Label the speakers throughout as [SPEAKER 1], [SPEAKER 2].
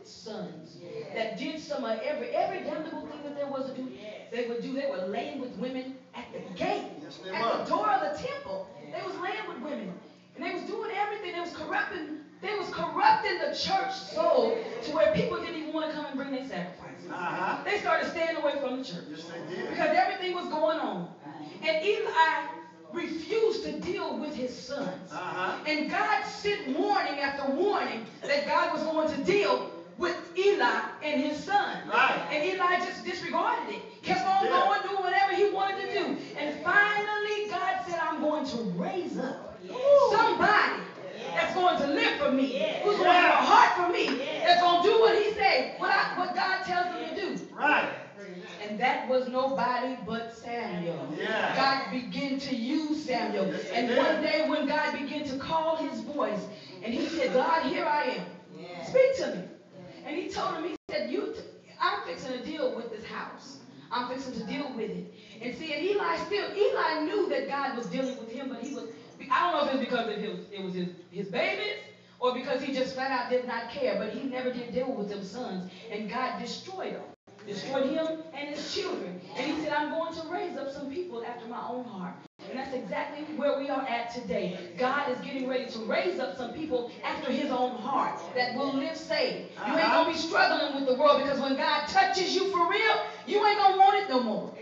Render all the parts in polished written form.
[SPEAKER 1] corrupted sons that did some of every damnable thing that there was to do. They would do. They were laying with women at the gate, at the door of the temple. They was laying with women, and they was doing everything. They was corrupting. They was corrupting the church soul to where people didn't even want to come and bring their sacrifices. They started staying away from the church because everything was going on. And Eli refused to deal with his sons. And God sent warning after warning that God was going to deal with Eli and his son. And Eli just disregarded it. Kept on going, doing whatever he wanted to do. And finally God said, I'm going to raise up somebody that's going to live for me, who's going to have a heart for me, that's going to do what he said, what God tells him to do. And that was nobody but Samuel. God began to use Samuel. And one day when God began to call his voice, and he said, God, here I am. Speak to me. And he told him, he said, I'm fixing to deal with this house. I'm fixing to deal with it. And see, and Eli knew that God was dealing with him, but I don't know if it was because it was his babies, or because he just flat out did not care, but he never did deal with them sons. And God destroyed them. Destroyed him and his children. And he said, I'm going to raise up some people after my own heart. And that's exactly where we are at today. God is getting ready to raise up some people after his own heart that will live saved. You ain't going to be struggling with the world, because when God touches you for real, you ain't going to want it no more.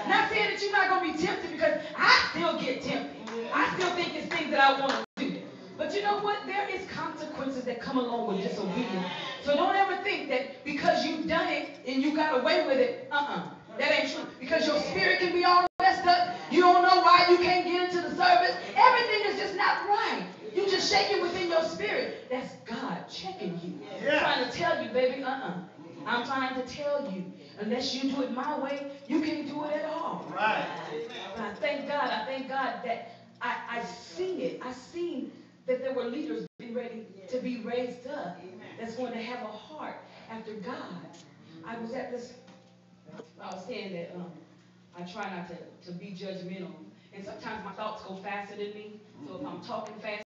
[SPEAKER 1] Not saying that you're not going to be tempted, because I still get tempted. I still think it's things that I want to do. But you know what? There is consequences that come along with disobedience. So don't ever think that because you've done it and you got away with it, that ain't true. Because your spirit can be all messed up. You don't know why you can't get into the service. Everything is just not right. You just shaking within your spirit. That's God checking you. Trying to tell you, baby, I'm trying to tell you, unless you do it my way, you can't do it at all. But I thank God that I seen it. I seen that there were leaders getting ready to be raised up that's going to have a heart after God. I was saying that I try not to be judgmental. And sometimes my thoughts go faster than me. So if I'm talking fast,